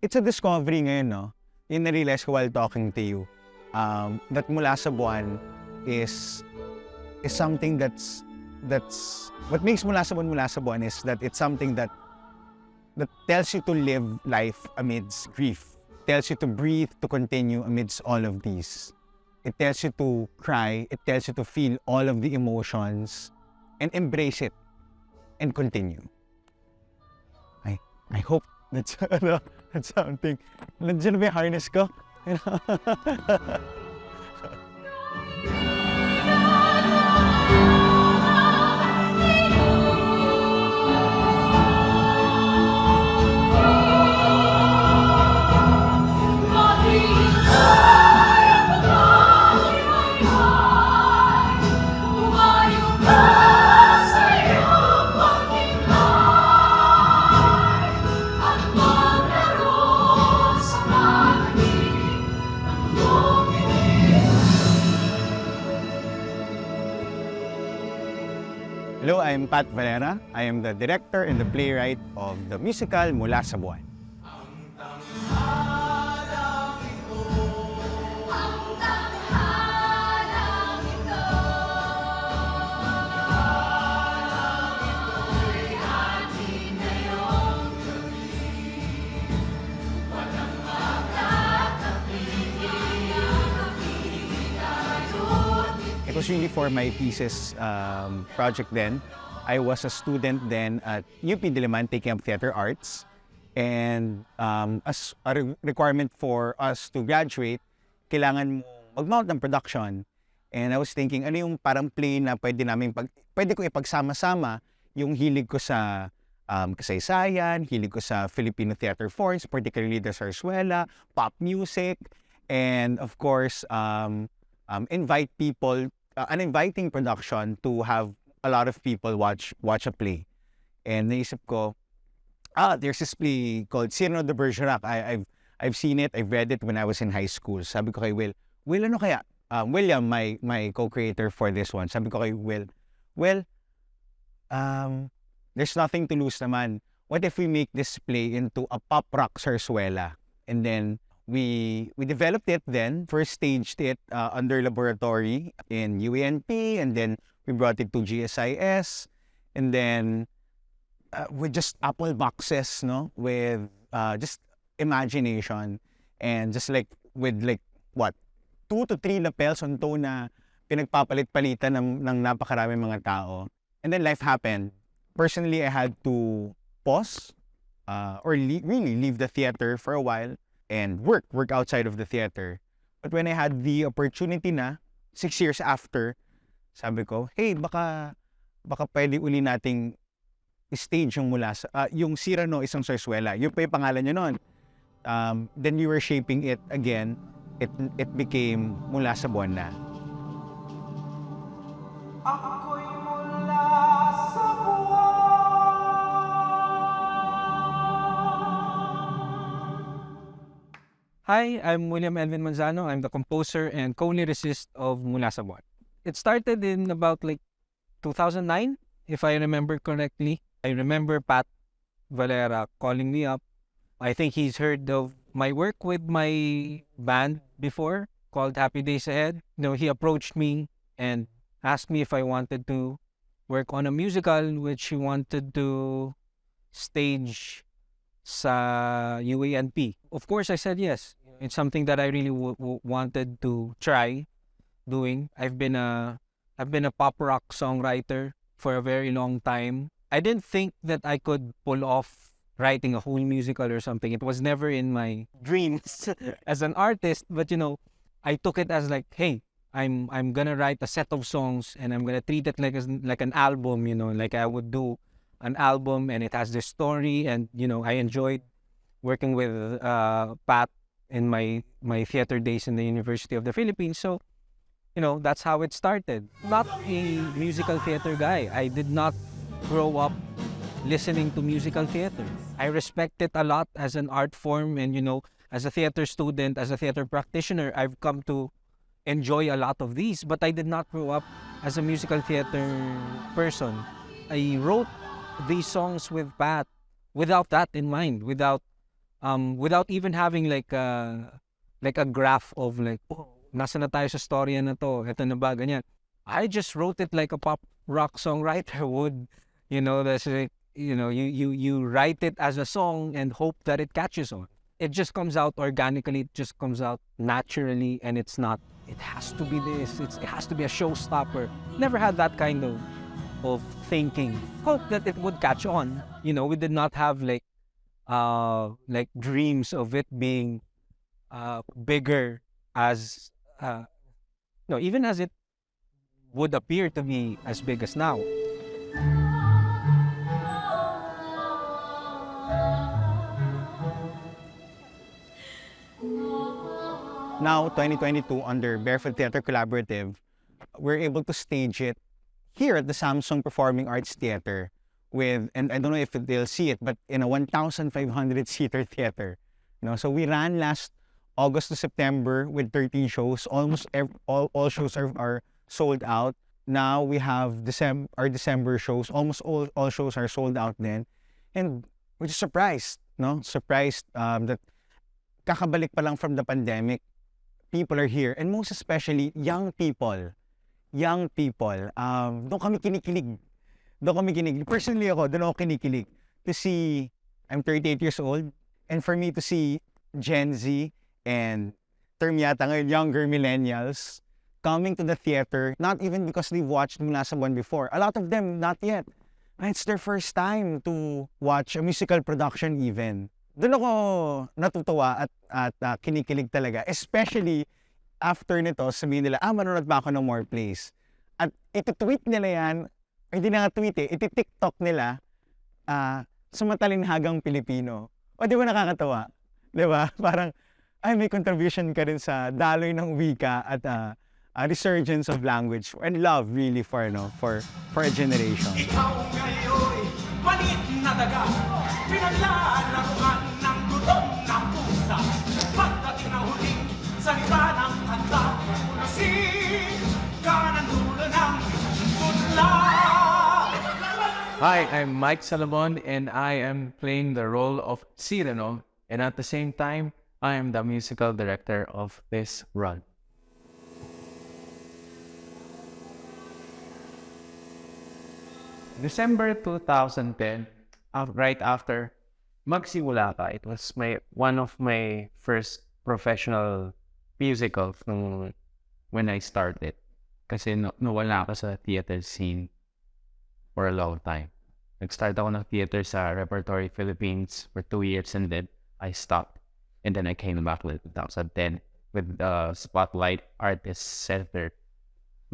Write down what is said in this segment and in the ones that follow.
it's a discovery ngayon, no? Yung na-realize ko while talking to you, that Mula Sa Buwan is something that's what makes Mula Sa Buwan is that it's something that tells you to live life amidst grief, tells you to breathe, to continue amidst all of these. It tells you to cry, it tells you to feel all of the emotions and embrace it and continue. I hope that's that's something. Nandiyan na ba yung harness ko? Hello, I'm Pat Valera. I am the director and the playwright of the musical Mula Sa Buwan. It was really for my thesis project then. I was a student then at UP Diliman taking up theater arts. And as a requirement for us to graduate, kailangan mo mag-mount ng production. And I was thinking, ano yung parang play na pwede ko ipagsama-sama yung hilig ko sa kasaysayan, hilig ko sa Filipino theater forms, particularly the zarzuela, pop music, and of course, invite people, an inviting production to have a lot of people watch a play. And naisip ko, there's this play called Cyrano de Bergerac. I've seen it, I've read it when I was in high school. Sabi ko kay Will, ano kaya? William, my co-creator for this one. Sabi ko kay Will, there's nothing to lose naman. What if we make this play into a pop rock zarzuela? And then we developed it then, first staged it under laboratory in UANP, and then we brought it to GSIS, and then with just apple boxes, no, with just imagination, and just like with like what 2 to 3 lapels on toe na pinagpapalit-palitan ng napakaraming mga tao. And then life happened. Personally, I had to pause or really leave the theater for a while and work outside of the theater. But when I had the opportunity na, 6 years after, sabi ko, hey, baka pwede uli nating stage yung yung Cyrano isang zarzuela. Yun pa yung pangalan niya noon. Then we were shaping it again. It became Mula Sa Buwan na. Ako'y mula sa buwan. Hi, I'm William Elvin Manzano. I'm the composer and co-lyricist of Mula Sa Buwan. It started in about like 2009, if I remember correctly. I remember Pat Valera calling me up. I think he's heard of my work with my band before called Happy Days Ahead. He approached me and asked me if I wanted to work on a musical which he wanted to stage sa UANP. Of course, I said yes. It's something that I really wanted to try doing. I've been a pop rock songwriter for a very long time. I didn't think that I could pull off writing a whole musical or something. It was never in my dreams as an artist, but I took it as like, hey, I'm gonna write a set of songs and I'm gonna treat it like an album, like I would do an album, and it has this story, and I enjoyed working with Pat in my theater days in the University of the Philippines. So that's how it started. Not a musical theater guy. I did not grow up listening to musical theater. I respect it a lot as an art form, and as a theater student, as a theater practitioner, I've come to enjoy a lot of these, but I did not grow up as a musical theater person. I wrote these songs with Pat without that in mind, without without even having like a graph of like, oh, nasa na tayo sa storya na to, eto na ba, ganyan. I just wrote it like a pop rock songwriter would. That's like, you write it as a song and hope that it catches on. It just comes out organically, it just comes out naturally, and it's not, it has to be this, it has to be a showstopper. Never had that kind of thinking. Hope that it would catch on. We did not have like dreams of it being bigger as even as it would appear to be as big as now. Now, 2022, under Barefoot Theater Collaborative, we're able to stage it here at the Samsung Performing Arts Theater and I don't know if they'll see it, but in a 1,500-seater theater. So we ran last August to September with 13 shows. Almost all shows are sold out. Now we have our December shows. Almost all shows are sold out then. And we're just surprised, Surprised that kakabalik pa lang from the pandemic, people are here. And most especially, young people. Doon kami kinikilig. Personally doon ako kinikilig. To see, I'm 38 years old, and for me to see Gen Z and term yata ngayon, younger millennials coming to the theater, not even because they've watched Mula Sa Buwan before. A lot of them, not yet. And it's their first time to watch a musical production even. Doon ako natutuwa at kinikilig talaga. Especially after nito, sabihin nila, manonood ba ako ng more plays? At iti-tweet nila yan, hindi na nga tweet iti-TikTok nila sa matalinhagang Pilipino. O di ba nakakatawa? Di ba? Parang, may contribution ka rin sa daloy ng wika at resurgence of language and love really for a generation. Ikaw ngayon, maliit na daga, pinaglalaruan ng gutom na pusa. Pagdating ng huling salita ng kanta, ka ng dulo ng tudla. Hi, I'm Mike Salomon, and I am playing the role of Cyrano, and at the same time, I am the musical director of this run. December 2010, right after Magsimula Ka, it was one of my first professional musicals when I started. Kasi nawala ako sa theater scene for a long time. Nag-start ako ng theater sa Repertory Philippines for 2 years and then I stopped. And then I came back in 2010 with the Spotlight Artist Center,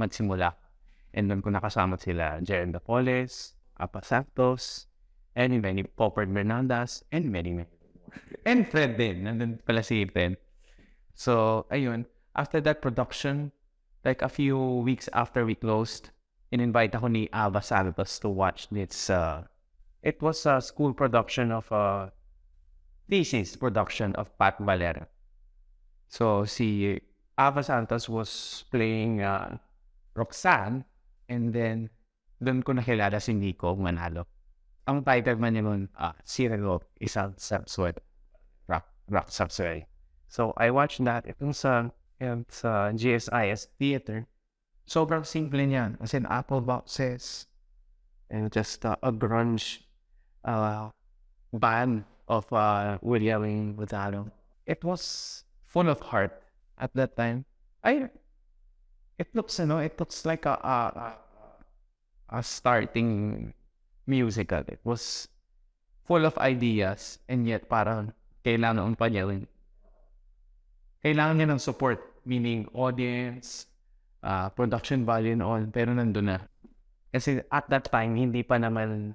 Magsimula. And doon ko nakasama sila Jeren Dapoles, Apa Santos, and many Popper Bernandas, and many more. And Fred din. Nandun pala si Fred. So, ayun. After that production, like a few weeks after we closed, in-invite ako ni Ava Santos to watch this. It was a school production of a thesis production of Pat Valera. So, si Ava Santos was playing Roxanne, and then doon ko nakilala si Nico Manalo. Ang title man niya nun, Cyrano, isang subsword, rock subsword. So, I watched that. It was sa GSIS Theater. Sobrang simple niyan. As in, Apple boxes and just a grunge band of William Wadalo. It was full of heart at that time. It looks like a starting musical. It was full of ideas and yet parang kailangan niya ng support, meaning audience, production value and all, pero nandun na. Kasi at that time, hindi pa naman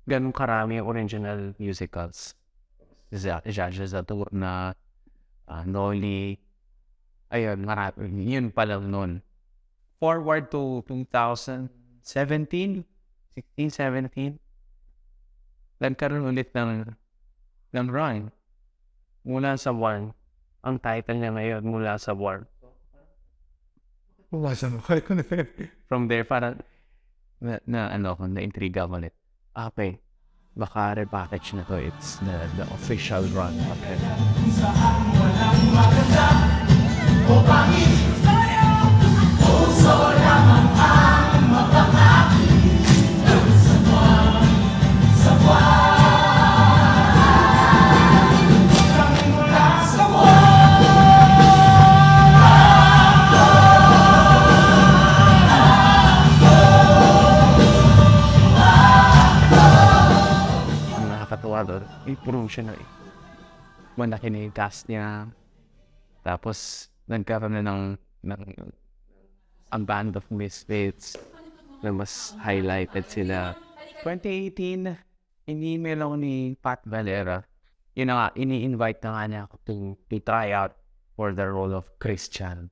ganun karami original musicals. Judges Zatur na Noli, ayun, marami. Yun pa lang nun. Forward to 2017, 16, 17, nagkaroon ulit ng run. Mula sa Buwan. Ang title niya ngayon, Mula Sa Buwan. Mula sa buwan. From there, parang na-intriga ko ulit. Okay, baka repackage na to. It's the official run of it. Saan walang maganda o pangit sa'yo, puso lamang ang mapangakit. Sa buwan, sa buwan, kami mula sa Ang nakakatuwa doon, improve siya na eh. Malaki na yung cast niya. Tapos, nagkaroon na ng ang band of misfits na mas highlighted sila. 2018, in-email ako ni Pat Valera. Yun na nga, ini-invite na nga niya ako to try out for the role of Christian.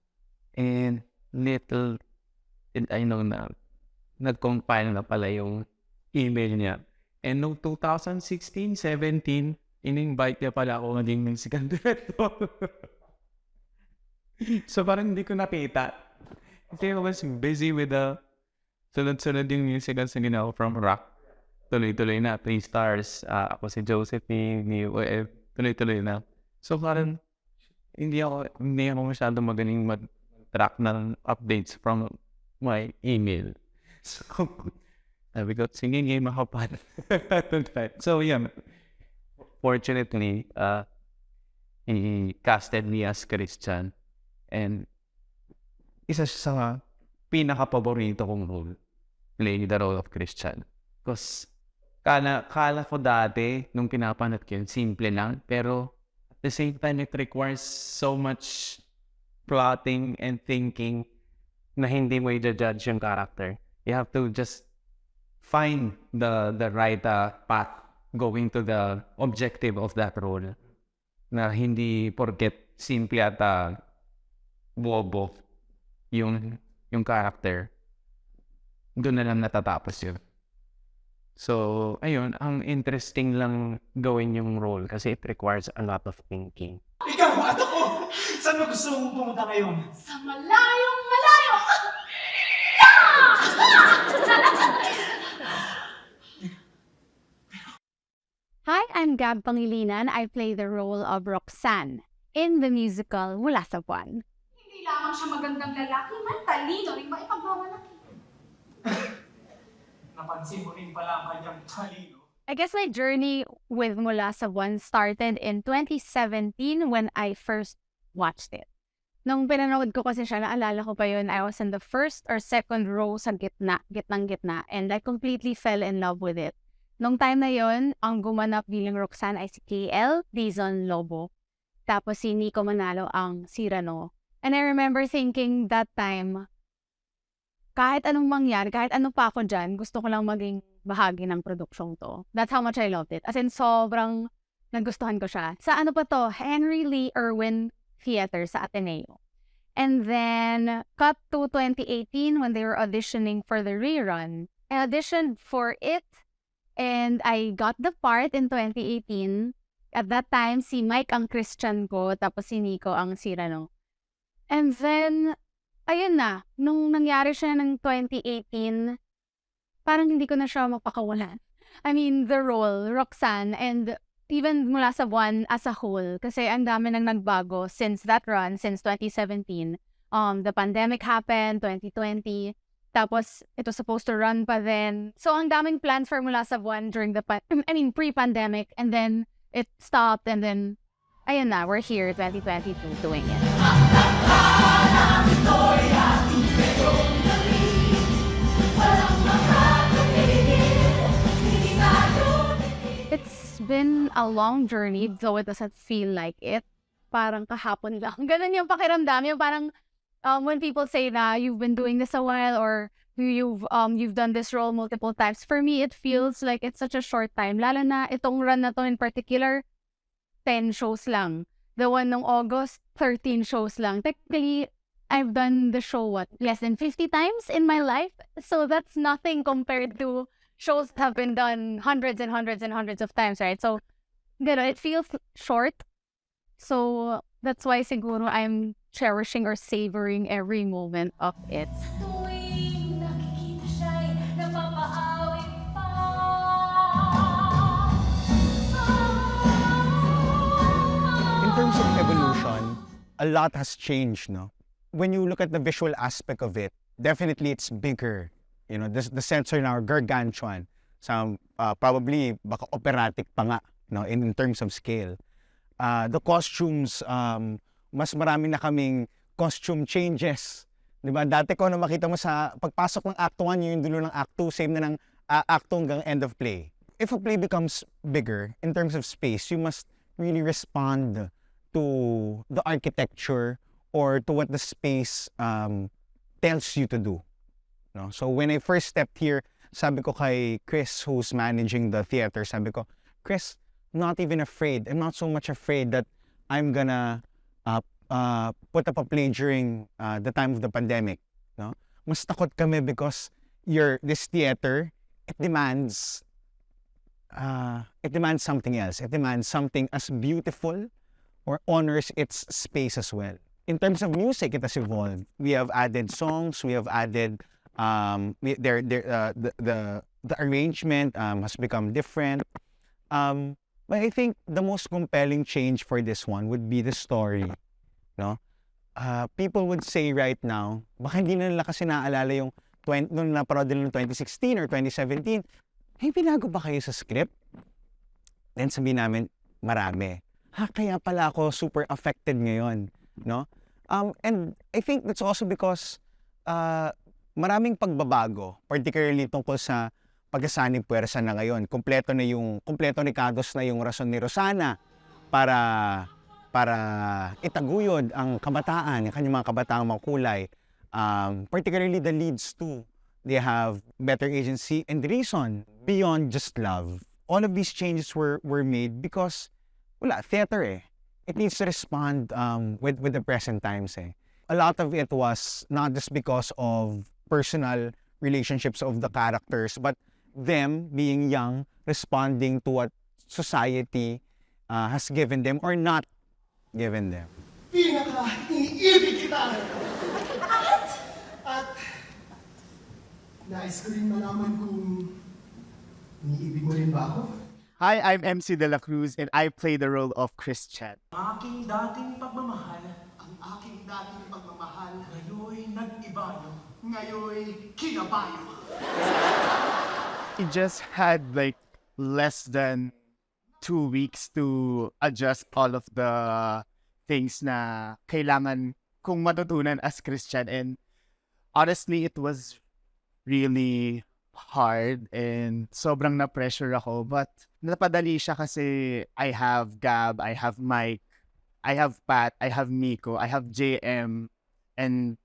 And little did I know na nag-compile na pala yung email niya. And noong 2016, 17, in-invite niya pala ako maging musical director. So parang hindi ko nakita. Kasi I was busy with the sunod-sunod yung musicals na ginawa from rock. Tuloy-tuloy na, 3 stars. Ako si Josephine, ni UF, tuloy-tuloy na. So parang hindi ako masyado magaling mag-track ng updates from my email. So sabi ko, sige, game ako pa. So yeah, fortunately, he casted me as Christian. And isa siya sa pinaka-paborito kong role, playing the role of Christian. Because kala ko dati, nung pinapanood ko yun, simple lang. Pero at the same time, it requires so much plotting and thinking na hindi mo i-judge yung character. You have to just find the right path going to the objective of that role. Na hindi porket simple at bobo yung character, doon na lang natatapos yun. So, ayun, ang interesting lang gawin yung role kasi it requires a lot of thinking. Ikaw at ako! Saan mo gusto mong pumunta ngayon? Sa malayong malayo! Hi, I'm Gab Pangilinan. I play the role of Roxanne in the musical Mula Sa Buwan. Hindi lamang siya magandang lalaki, man talino rin maipagmamalaki. Napansin mo rin pala ang kanyang talino. I guess my journey with Mula Sa Buwan started in 2017 when I first watched it. Nung pinanood ko kasi siya, naalala ko pa yun, I was in the first or second row sa gitnang-gitna, and I completely fell in love with it. Nung time na yon, ang gumanap bilang Roxanne ay si KL Dizon Lobo. Tapos si Nico Manalo ang Cyrano. And I remember thinking that time, kahit anong mangyari, kahit ano pa ako dyan, gusto ko lang maging bahagi ng produksyong to. That's how much I loved it. As in, sobrang nagustuhan ko siya. Sa ano pa to? Henry Lee Irwin Theater sa Ateneo. And then, cut to 2018 when they were auditioning for the rerun. I auditioned for it. And I got the part in 2018. At that time, si Mike ang Christian ko, tapos si Nico ang Cyrano. And then, ayun na, nung nangyari siya ng 2018, parang hindi ko na siya mapakawalan. I mean, the role, Roxanne, and even Mula Sa Buwan as a whole, kasi ang dami nang nagbago since that run, since 2017. The pandemic happened, 2020. Tapos, ito supposed to run pa then. So, ang daming plans for Mula Sa Buwan during the pre-pandemic. And then, it stopped. And then, ayun na, we're here, 2022, doing it. It's been a long journey, though it doesn't feel like it. Parang kahapon lang. Ganun yung pakiramdam. Yung parang, when people say na you've been doing this a while or you've done this role multiple times, for me it feels like it's such a short time. Lalo na itong run na to in particular, 10 shows lang. The one ng August, 13 shows lang. Technically, I've done the show less than 50 times in my life. So that's nothing compared to shows that have been done hundreds and hundreds and hundreds of times, right? So, it feels short. So that's why siguro I'm cherishing or savoring every moment of it. Tuwing nakikita siya'y napapaawit pa. evolution, a lot has changed, no? When you look at the visual aspect of it, definitely it's bigger. You know, the sensor now, gargantuan. Some, probably, baka operatic pa nga, no, in terms of scale. The costumes, mas marami na kaming costume changes. Di ba? Dati ko na makita mo sa pagpasok ng Act 1, yung dulo ng Act 2, same na ng Act 2 hanggang end of play. If a play becomes bigger in terms of space, you must really respond to the architecture or to what the space tells you to do. No? So when I first stepped here, sabi ko kay Chris, who's managing the theater, sabi ko, Chris, not even afraid. I'm not so much afraid that I'm gonna put up a play during the time of the pandemic. No? Mas takot kami because this theater, it demands something else. It demands something as beautiful or honors its space as well. In terms of music, it has evolved. We have added songs. We have added the arrangement has become different. But I think the most compelling change for this one would be the story. No? People would say right now, baka hindi na nila kasi naaalala yung nung naparod nila noong 2016 or 2017, hey, binago ba kayo sa script? Then sabihin namin, marami. Kaya pala ako super affected ngayon. No? And I think that's also because maraming pagbabago, particularly tungkol sa pagkasanib puwersa na ngayon. Kompleto ni Kados na yung rason ni Rosana para itaguyod ang kabataan, yung kanyang mga kabataang makulay. Particularly the leads too. They have better agency and reason beyond just love. All of these changes were made because, theater eh. It needs to respond with the present times eh. A lot of it was not just because of personal relationships of the characters, but them being young, responding to what society has given them or not given them. Pinaka-iniibig kita! At nais ko rin malaman kung iniibig mo rin ba ako? Hi, I'm MC De La Cruz and I play the role of Christian. Aking dating pagmamahal, Ang aking dating pagmamahal, ngayon nag-ibayo. ngayon kinabayo. It just had like less than 2 weeks to adjust all of the things na kailangan kong matutunan as Christian, and honestly, it was really hard and sobrang na-pressure ako, but napadali siya kasi I have Gab, I have Mike, I have Pat, I have Miko, I have JM, and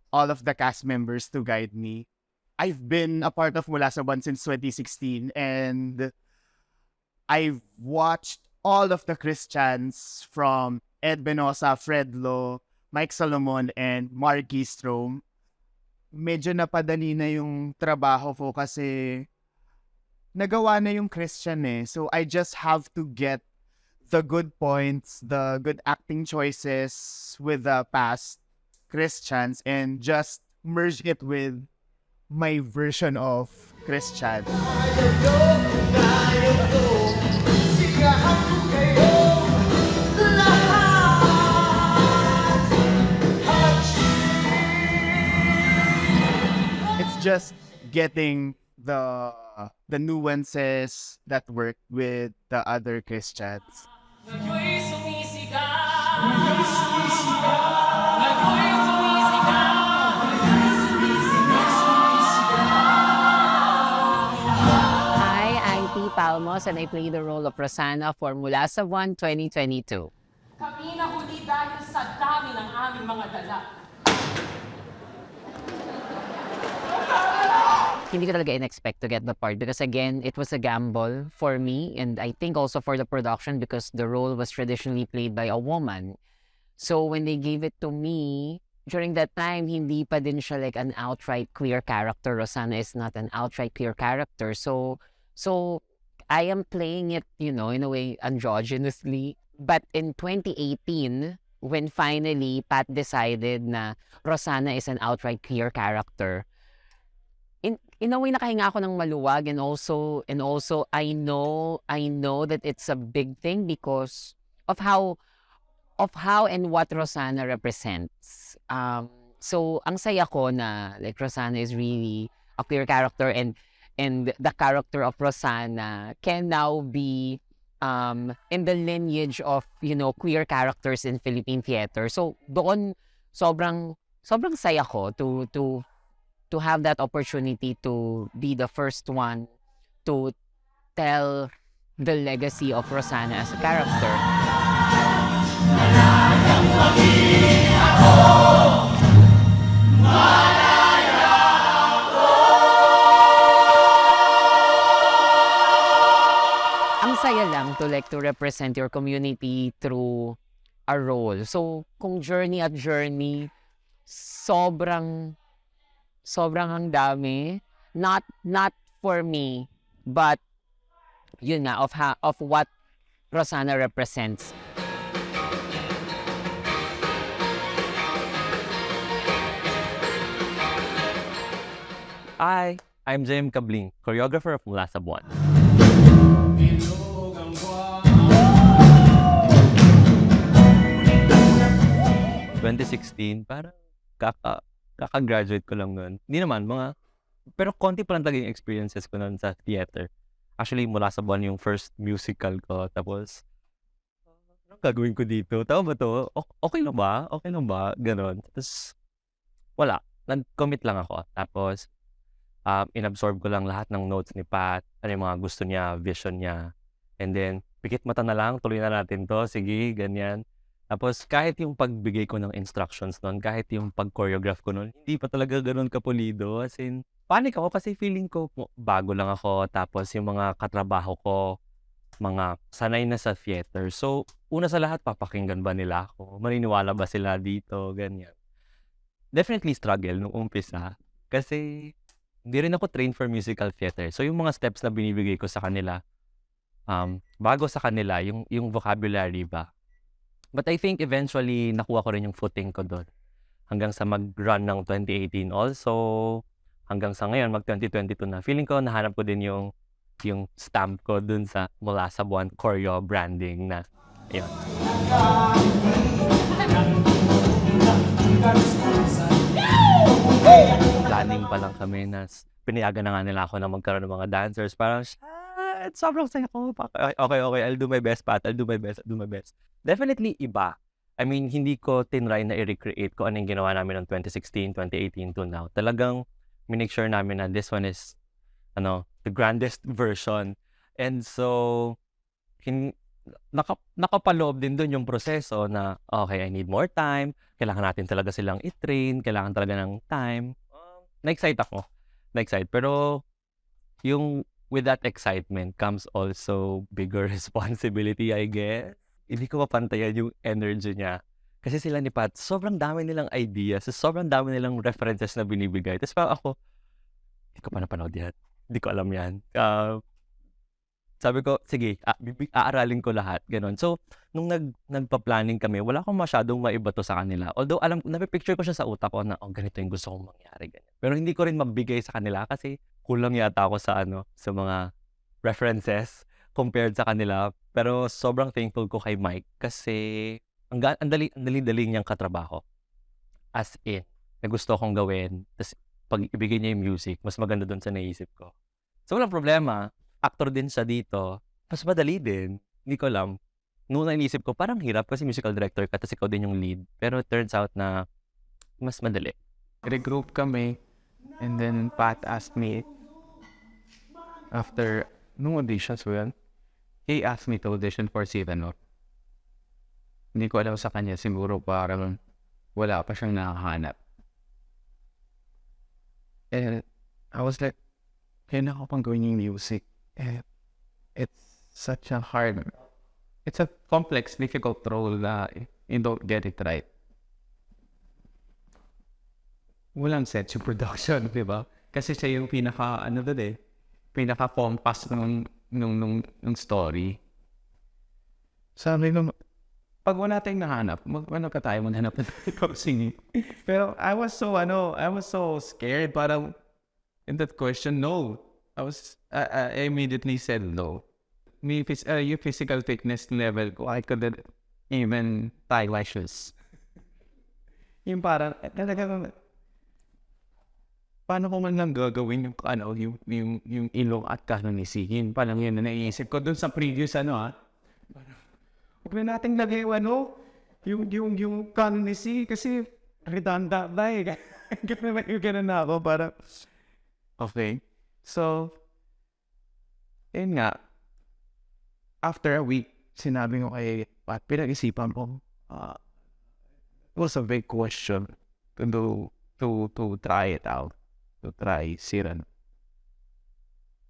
all of the cast members to guide me. I've been a part of Mula Sa Buwan since 2016, and I've watched all of the Christians from Ed Benosa, Fred Lo, Mike Solomon, and Marky Strom. Medyo napadali na yung trabaho ko kasi nagawa na yung Christian eh. So I just have to get the good points, the good acting choices with the past Christians and just merge it with my version of Christian. It's just getting the nuances that work with the other Christians. Ngayon'y sumisigaw. Ngayon'y sumisigaw. Ngayon'y Hi, I'm P. Palmos and I play the role of Rosanna for Mula Sa Buwan 2022. Kami nahuli dahil sa dami ng aming mga dala. Hindi ko talaga in-expect to get the part because again, it was a gamble for me and I think also for the production because the role was traditionally played by a woman. So when they gave it to me, during that time, hindi pa din siya like an outright queer character. Rosanna is not an outright queer character. So I am playing it, in a way, androgynously. But in 2018, when finally Pat decided na Rosanna is an outright queer character, in a way nakahinga ako ng maluwag and also I know that it's a big thing because of how of how and what Rosanna represents. So ang saya ko na like Rosanna is really a queer character, and the character of Rosanna can now be in the lineage of, you know, queer characters in Philippine theater. So doon sobrang saya ko to have that opportunity to be the first one to tell the legacy of Rosanna as a character. Ang saya lang to represent your community through a role. So kung journey at journey, sobrang ang dami. Not for me, but yun nga, of what Rosanna represents. Hi, I'm Jem Kabling, choreographer of Mula Sa Buwan. 2016, parang kaka-graduate ko lang nun. Hindi naman, pero konti pa lang talaga yung experiences ko nun sa theater. Actually, Mula Sa Buwan yung first musical ko. Tapos, anong gagawin ko dito? Tama ba to? Okay lang ba? Okay lang ba? Ganon. Tapos, wala. Nag-commit lang ako. Tapos, inabsorb ko lang lahat ng notes ni Pat. Ano yung mga gusto niya, vision niya. And then, pikit mata na lang, tuloy na natin to. Sige, ganyan. Tapos, kahit yung pagbigay ko ng instructions nun, kahit yung pag-choreograph ko nun, hindi pa talaga ganun kapulido. As in, panic ako kasi feeling ko bago lang ako. Tapos, yung mga katrabaho ko, mga sanay na sa theater. So, una sa lahat, papakinggan ba nila ako? Maniniwala ba sila dito? Ganyan. Definitely struggle nung umpisa. Kasi, hindi rin ako trained for musical theater. So, yung mga steps na binibigay ko sa kanila, bago sa kanila, yung vocabulary ba. But I think eventually, nakuha ko rin yung footing ko doon. Hanggang sa mag-run ng 2018 also. Hanggang sa ngayon, mag-2022 na. Feeling ko, nahanap ko din yung stamp ko dun sa Mula Sa Buwan choreo branding na. Ayun. Planning pa lang kami na pinayagan na nga nila ako na magkaroon ng mga dancers. Parang, sobrang saya ko. Okay, I'll do my best, Pat. I'll do my best. Definitely iba. I mean, hindi ko tinry na i-recreate ko anong ginawa namin ng 2016, 2018 to now. Talagang minake sure namin na this one is the grandest version. And so, nakapaloob din dun yung proseso na, okay, I need more time. Kailangan natin talaga silang i-train. Kailangan talaga ng time. Na-excite ako. Pero, with that excitement comes also bigger responsibility, I guess. Hindi ko mapantayan yung energy niya. Kasi sila ni Pat, sobrang dami nilang ideas, sobrang dami nilang references na binibigay. Tapos parang ako, hindi ko pa napanood yan. Hindi ko alam yan. Sabi ko, sige, aaralin ko lahat. Ganon. So, nung nagpa-planning kami, wala akong masyadong maibato sa kanila. Although, napipicture ko siya sa utak ko na, ganito yung gusto kong mangyari. Ganyan. Pero hindi ko rin mabigay sa kanila kasi kulang yata ako sa mga references compared sa kanila. Pero sobrang thankful ko kay Mike kasi ang dali-dali niyang katrabaho. As in, na gusto kong gawin. Tapos pag ibigay niya yung music, mas maganda doon sa naisip ko. So walang problema. Actor din siya dito. Mas madali din. Hindi ko alam. Noong naisip ko, parang hirap kasi musical director ka tapos ikaw din yung lead. Pero it turns out na mas madali. Regroup kami and then Pat asked me after nung auditions ko yan, he asked me to audition for Cyrano. Hindi ko alam sa kanya, siguro parang wala pa siyang nakahanap. And I was like, kaya na ako pang gawin yung music. It's such a it's a complex, difficult role na you don't get it right. Walang sense yung production, di ba? Kasi siya yung pinaka-compass ng story. Sabi nung, pag wala tayong nahanap, ano ka tayo manhanap na ikaw singing? Pero I was so scared. Parang, in that question, no. I immediately said no. Yung physical fitness level ko, I couldn't even tie lashes. Yung parang, talagang, paano ko man lang gagawin yung, yung ilong at kanonisihin? Parang yun na naiisip ko dun sa previous, parang, huwag na natin lagay yung, yung kanonisi, kasi redundant na eh. Ganun na ako, parang, okay. So, yun nga, after a week, sinabi ko kay Pat, pinag-isipan ko, it was a big question to try it out, to try Siran.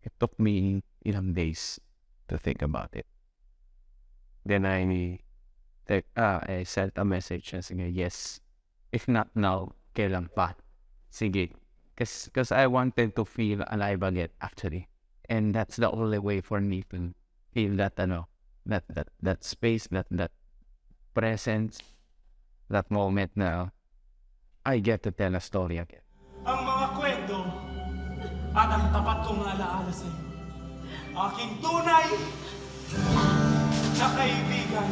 It took me ilang days to think about it. Then I sent a message na sige, yes. If not now, kailan pa? Sige. Because I wanted to feel alive again, actually. And that's the only way for me to feel that, that space, that presence, that moment na I get to tell a story again. Ang mga kwento at ang tapat kong alaala sa iyo. Aking tunay na kaibigan.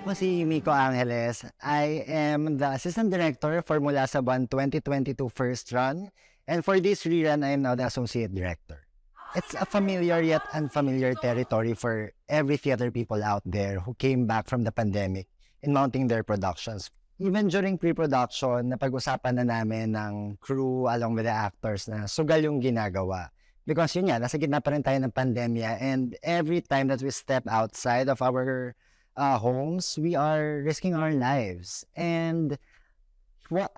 Ako si Miko Angeles. I am the Assistant Director for Mula Sa Buwan 2022 first run. And for this rerun, I am now the Associate Director. It's a familiar yet unfamiliar territory for every theater people out there who came back from the pandemic in mounting their productions. Even during pre-production, napag-usapan na namin ng crew along with the actors na sugal yung ginagawa. Because yun nga, nasa gitna pa rin tayo ng pandemya, and every time that we step outside of our homes, we are risking our lives. And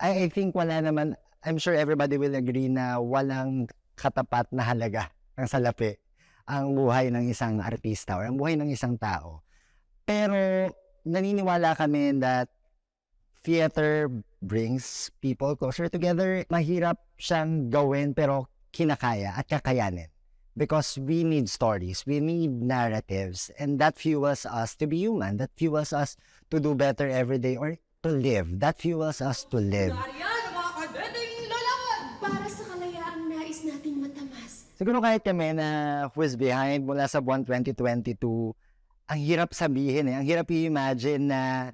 I think wala naman, I'm sure everybody will agree na walang katapat na halaga ng salapi ang buhay ng isang artista or ang buhay ng isang tao. Pero naniniwala kami that theater brings people closer together. Mahirap siyang gawin pero kinakaya at kakayanin. Because we need stories, we need narratives, and that fuels us to be human. That fuels us to do better every day or to live. That fuels us to live. Para sa kalayaang nais nating matamas. Siguro kahit kami na who is behind Mula Sa Buwan 2022, ang hirap sabihin ang hirap i-imagine na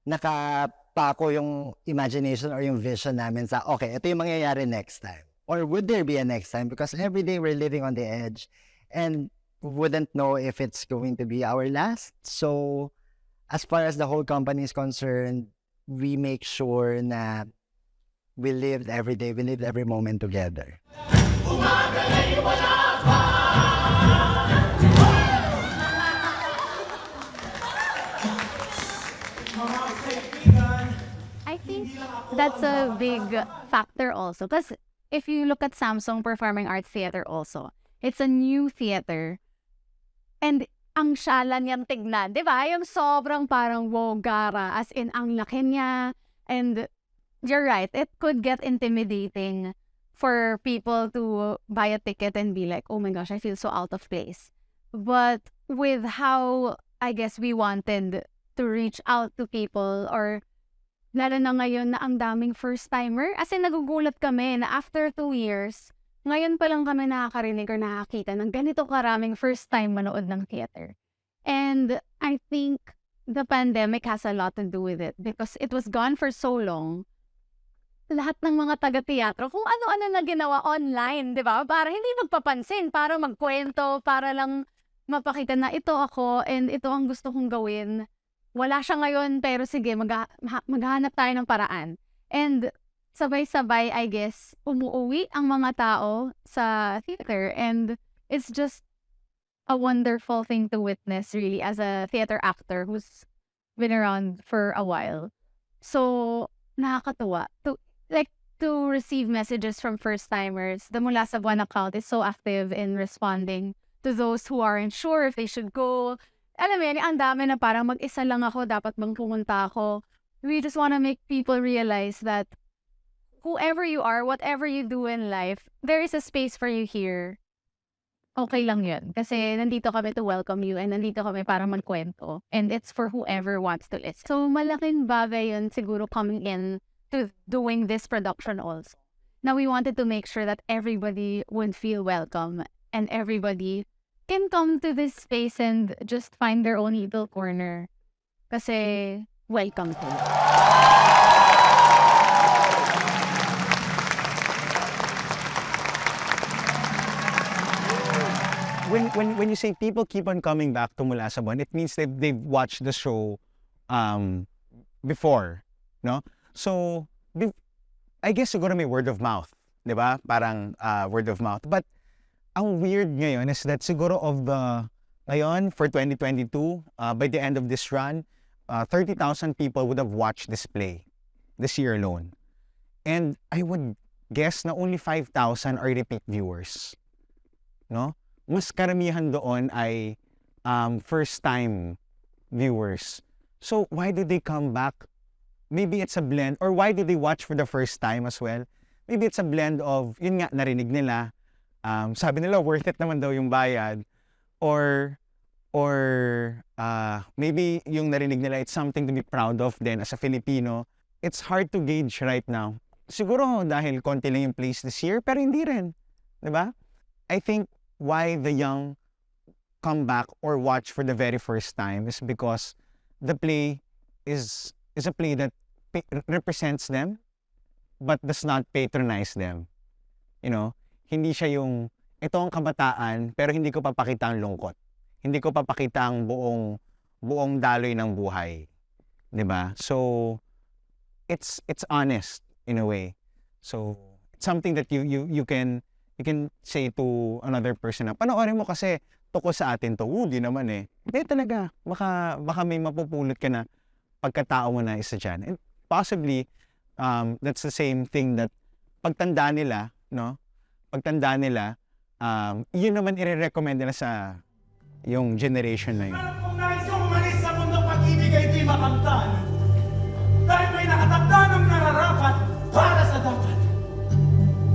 nakapako yung imagination or yung vision namin sa, okay, ito yung mangyayari next time. Or would there be a next time? Because every day we're living on the edge and wouldn't know if it's going to be our last. So, as far as the whole company is concerned, we make sure na we lived every day, we lived every moment together. I think that's a big factor also. Because if you look at Samsung Performing Arts Theater also, it's a new theater. And ang shala niyang tignan, di ba? Yung sobrang parang wow, gara. As in, ang laki niya. And you're right, it could get intimidating for people to buy a ticket and be like, oh my gosh, I feel so out of place. But with how, I guess, we wanted to reach out to people, or lalo na ngayon na ang daming first-timer. As in, nagugulat kami na after 2 years, ngayon pa lang kami nakakarinig or nakakita ng ganito karaming first-time manood ng theater. And I think the pandemic has a lot to do with it because it was gone for so long. Lahat ng mga taga-teatro, kung ano-ano na ginawa online, di ba? Para hindi magpapansin, para magkwento, para lang mapakita na ito ako and ito ang gusto kong gawin. Wala siya ngayon, pero sige, maghahanap tayo ng paraan. And sabay-sabay, I guess, umuwi ang mga tao sa theater. And it's just a wonderful thing to witness, really, as a theater actor who's been around for a while. So, nakakatuwa. To receive messages from first-timers, the Mula Sa Buwan account is so active in responding to those who aren't sure if they should go. Alam mo yan, ang dami na parang mag-isa lang ako, dapat bang pumunta ako. We just want to make people realize that whoever you are, whatever you do in life, there is a space for you here. Okay lang yun. Kasi nandito kami to welcome you and nandito kami para magkwento. And it's for whoever wants to listen. So malaking bagay yun siguro coming in to doing this production also. Now we wanted to make sure that everybody would feel welcome and everybody can come to this space and just find their own little corner. Kasi welcome to. When you say people keep on coming back to Mula Sa Buwan, it means they've watched the show before, no? So I guess siguro may word of mouth, 'di ba? Parang word of mouth. But ang weird ngayon is that siguro ngayon for 2022, by the end of this run, 30,000 people would have watched this play this year alone. And I would guess na only 5,000 are repeat viewers, no? Mas karamihan doon ay first-time viewers. So, why do they come back? Maybe it's a blend, or why do they watch for the first time as well? Maybe it's a blend of, yun nga, narinig nila, sabi nila, worth it naman daw yung bayad, or maybe yung narinig nila, it's something to be proud of then as a Filipino. It's hard to gauge right now. Siguro dahil konti lang yung plays this year, pero hindi rin. Diba? I think why the young come back or watch for the very first time is because the play is a play that represents them but does not patronize them. You know, hindi siya yung ito ang kabataan pero hindi ko papakita ang lungkot. Hindi ko papakita ang buong daloy ng buhay. 'Di ba? So it's honest in a way. So it's something that you can say to another person na panoorin mo kasi tungkol sa atin to. Di naman eh. Hindi talaga. Baka may mapupulot ka na pagkatao mo na isa dyan. And possibly, that's the same thing that pagtanda nila, no? Pagtanda nila, yun naman i-recommend nila sa yung generation na yun. Alam kong nais kong umalis sa mundong pag-ibig ay di makamtan. Dahil may nakatakda ng nararapat para sa dapat.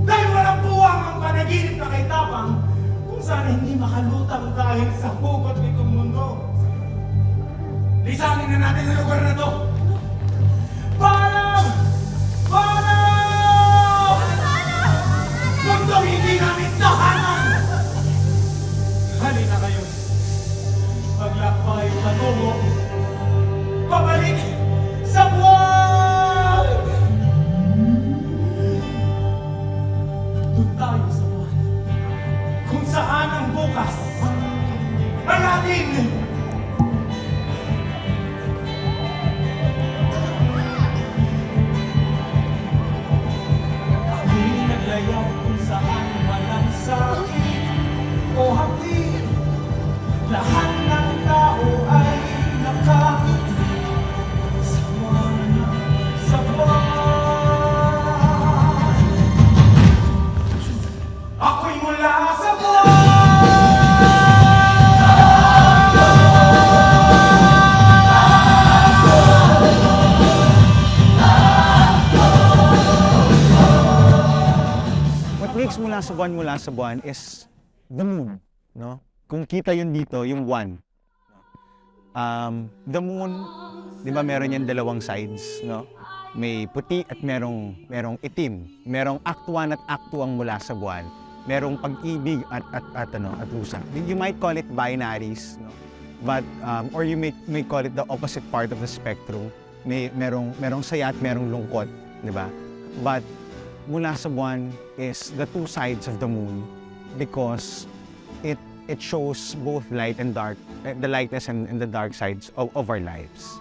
Dahil walang buwang ang panaginip na kay tapang kung sana hindi makalutang dahil sa hugot nitong mundo. Lisangin na natin ang lugar na to. Parang! Mundong hindi namin tahanan! Halina kayo. Maglakbay patungo. Pabalik sa buwan! Doon tayo sa buwan. Kung saan ang bukas ay atin. Ako'y naglayag kung saan walang sakit o hapit. Lahat ng tao ay nakangiti sa buwan, sa buwan. Ako'y mula sa buwan. What makes Mula Sa Buwan is the moon, no? Kung kita yun dito, yung one. The moon, di ba meron yan dalawang sides, no? May puti at merong itim. Merong act 1 at act 2 ang Mula Sa Buwan. Merong pag-ibig at usa. You might call it binaries, no? But or you may call it the opposite part of the spectrum. Merong saya at merong lungkot, di ba? But Mula Sa Buwan is the two sides of the moon because it shows both light and dark, the lightness and the dark sides of our lives.